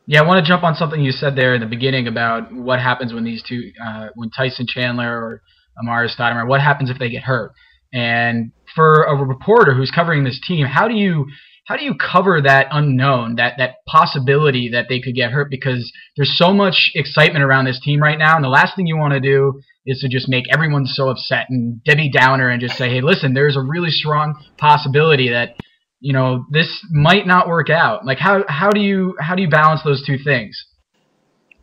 Yeah, I want to jump on something you said there in the beginning about what happens when these two, when Tyson Chandler or Amara Stoudemire, what happens if they get hurt? And for a reporter who's covering this team, how do you cover that unknown, that possibility that they could get hurt? Because there's so much excitement around this team right now, and the last thing you want to do is to just make everyone so upset and Debbie Downer and just say, hey, listen, there's a really strong possibility that this might not work out. Like how do you balance those two things?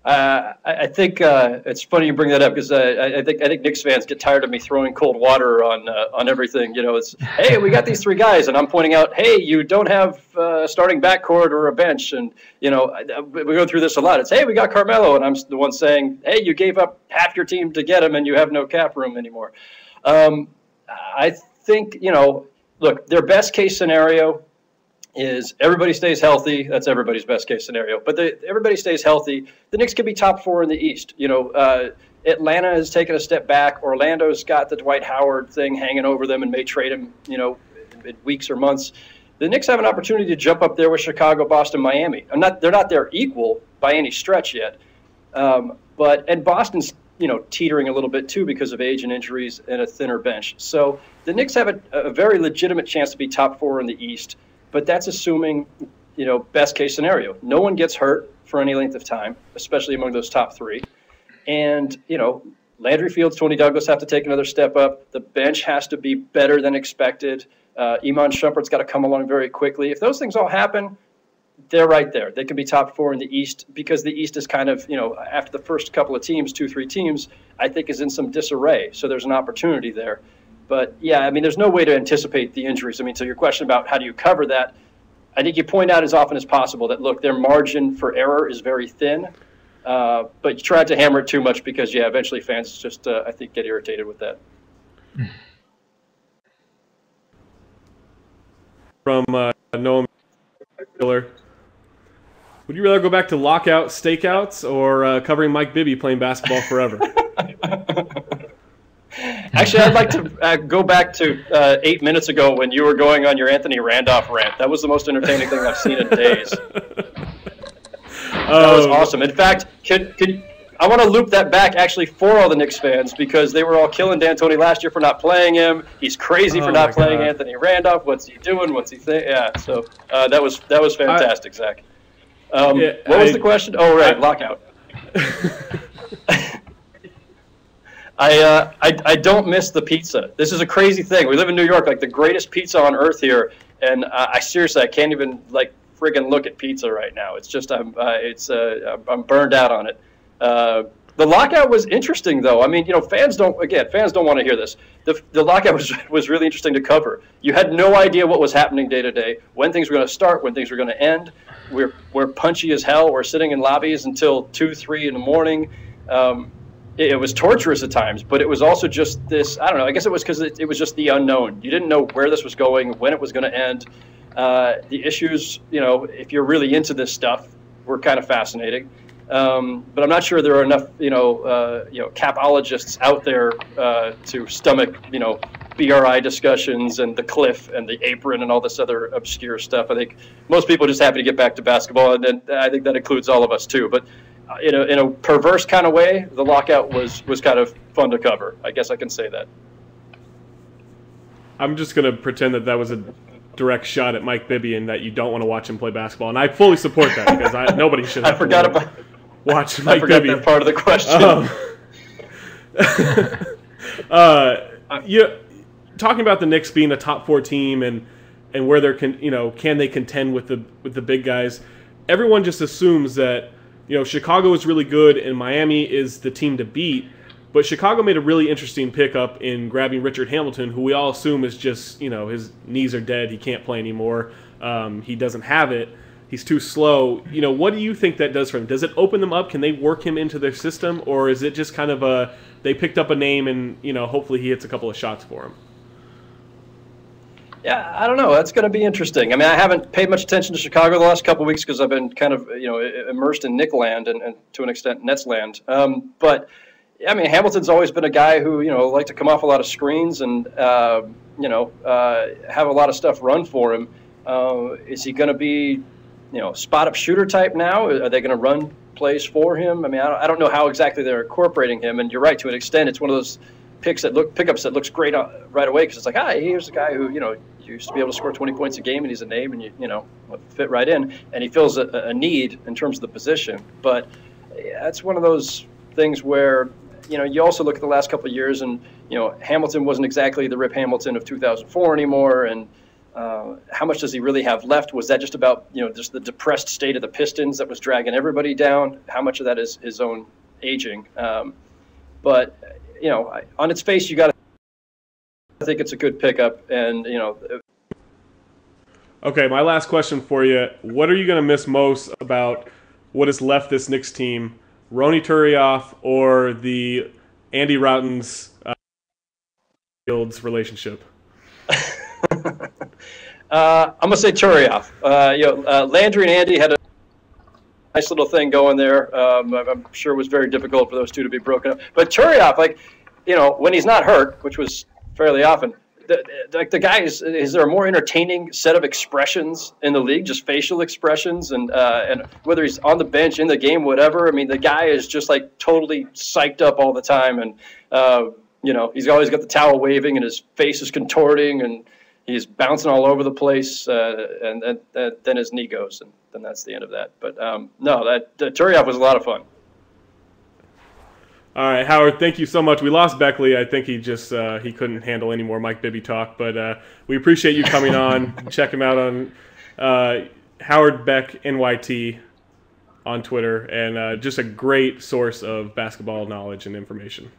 I think it's funny you bring that up because I think Knicks fans get tired of me throwing cold water on everything. It's hey, we got these three guys, and I'm pointing out, hey, you don't have a starting backcourt or a bench, and we go through this a lot. It's hey, we got Carmelo, and I'm the one saying, hey, you gave up half your team to get him, and you have no cap room anymore. I think look, their best case scenario is everybody stays healthy. That's everybody's best case scenario. But everybody stays healthy. The Knicks could be top 4 in the East. Atlanta has taken a step back. Orlando's got the Dwight Howard thing hanging over them and may trade him, in weeks or months. The Knicks have an opportunity to jump up there with Chicago, Boston, Miami. They're not their equal by any stretch yet. And Boston's teetering a little bit too because of age and injuries and a thinner bench. So the Knicks have a very legitimate chance to be top 4 in the East. But that's assuming, best case scenario. No one gets hurt for any length of time, especially among those top 3. And, Landry Fields, Tony Douglas have to take another step up. The bench has to be better than expected. Iman Shumpert's got to come along very quickly. If those things all happen, they're right there. They can be top 4 in the East because the East is kind of, after the first couple of teams, 2-3 teams, I think is in some disarray. So there's an opportunity there. But, yeah, there's no way to anticipate the injuries. So your question about how do you cover that, I think you point out as often as possible that, look, their margin for error is very thin. But you try not to hammer it too much because, eventually fans just, I think, get irritated with that. From Noam Miller, would you rather go back to lockout stakeouts or covering Mike Bibby playing basketball forever? Actually, I'd like to go back to 8 minutes ago when you were going on your Anthony Randolph rant. That was the most entertaining thing I've seen in days. That was awesome. In fact, I want to loop that back actually for all the Knicks fans because they were all killing D'Antoni last year for not playing him. He's crazy for not playing Anthony Randolph. What's he doing? What's he think? Yeah, so that was fantastic, Zach. What was the question? Oh, right, lockout. I don't miss the pizza. This is a crazy thing. We live in New York, like the greatest pizza on earth here, and I seriously can't even friggin' look at pizza right now. It's just I'm burned out on it. The lockout was interesting though. Fans don't want to hear this. The lockout was really interesting to cover. You had no idea what was happening day to day, when things were going to start, when things were going to end. We're punchy as hell. We're sitting in lobbies until 2, 3 in the morning. It was torturous at times, but it was also just this, I don't know, I guess it was because it was just the unknown. You didn't know where this was going, when it was going to end. The issues, if you're really into this stuff, were kind of fascinating. But I'm not sure there are enough, capologists out there to stomach, BRI discussions and the cliff and the apron and all this other obscure stuff. I think most people are just happy to get back to basketball, and I think that includes all of us too. But in a perverse kind of way, the lockout was kind of fun to cover. I guess I can say that. I'm just going to pretend that was a direct shot at Mike Bibby and that you don't want to watch him play basketball, and I fully support that because nobody should have to watch Mike Bibby. That part of the question. Talking about the Knicks being a top 4 team and where they're can they contend with the big guys? Everyone just assumes that Chicago is really good and Miami is the team to beat. But Chicago made a really interesting pickup in grabbing Richard Hamilton, who we all assume is just, his knees are dead. He can't play anymore. He doesn't have it. He's too slow. What do you think that does for him? Does it open them up? Can they work him into their system? Or is it just kind of they picked up a name and, hopefully he hits a couple of shots for him? Yeah, I don't know. That's going to be interesting. I haven't paid much attention to Chicago the last couple of weeks because I've been kind of, immersed in Knick land and to an extent Nets land. But Hamilton's always been a guy who, liked to come off a lot of screens and, have a lot of stuff run for him. Is he going to be, spot up shooter type now? Are they going to run plays for him? I mean, I don't know how exactly they're incorporating him. And you're right, to an extent, it's one of those pickups that looks great right away, because it's like, here's a guy who used to be able to score 20 points a game, and he's a name, and you fit right in, and he fills a need in terms of the position. But that's one of those things where you also look at the last couple of years, and Hamilton wasn't exactly the Rip Hamilton of 2004 anymore, and how much does he really have left? Was that just about just the depressed state of the Pistons that was dragging everybody down? How much of that is his own aging? But on its face, you got to think it's a good pickup, and Okay, my last question for you: what are you going to miss most about what has left this Knicks team? Ronny Turiaf or the Andy Routens Fields relationship? I'm gonna say Turiaf. Landry and Andy had a nice little thing going there. I'm sure it was very difficult for those two to be broken up. But Turiaf, when he's not hurt, which was fairly often, the guy is there a more entertaining set of expressions in the league, just facial expressions, and whether he's on the bench, in the game, whatever. I mean, the guy is just totally psyched up all the time, and he's always got the towel waving, and his face is contorting, and he's bouncing all over the place, and then his knee goes, and then that's the end of that. But Turiaf was a lot of fun. All right, Howard, thank you so much. We lost Beckley. I think he just he couldn't handle any more Mike Bibby talk, but we appreciate you coming on. Check him out on Howard Beck NYT on Twitter, and just a great source of basketball knowledge and information.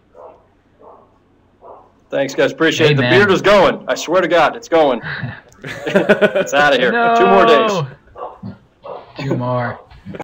Thanks, guys. Appreciate it. The beard is going. I swear to God, it's going. It's out of here. No. 2 more days. 2 more.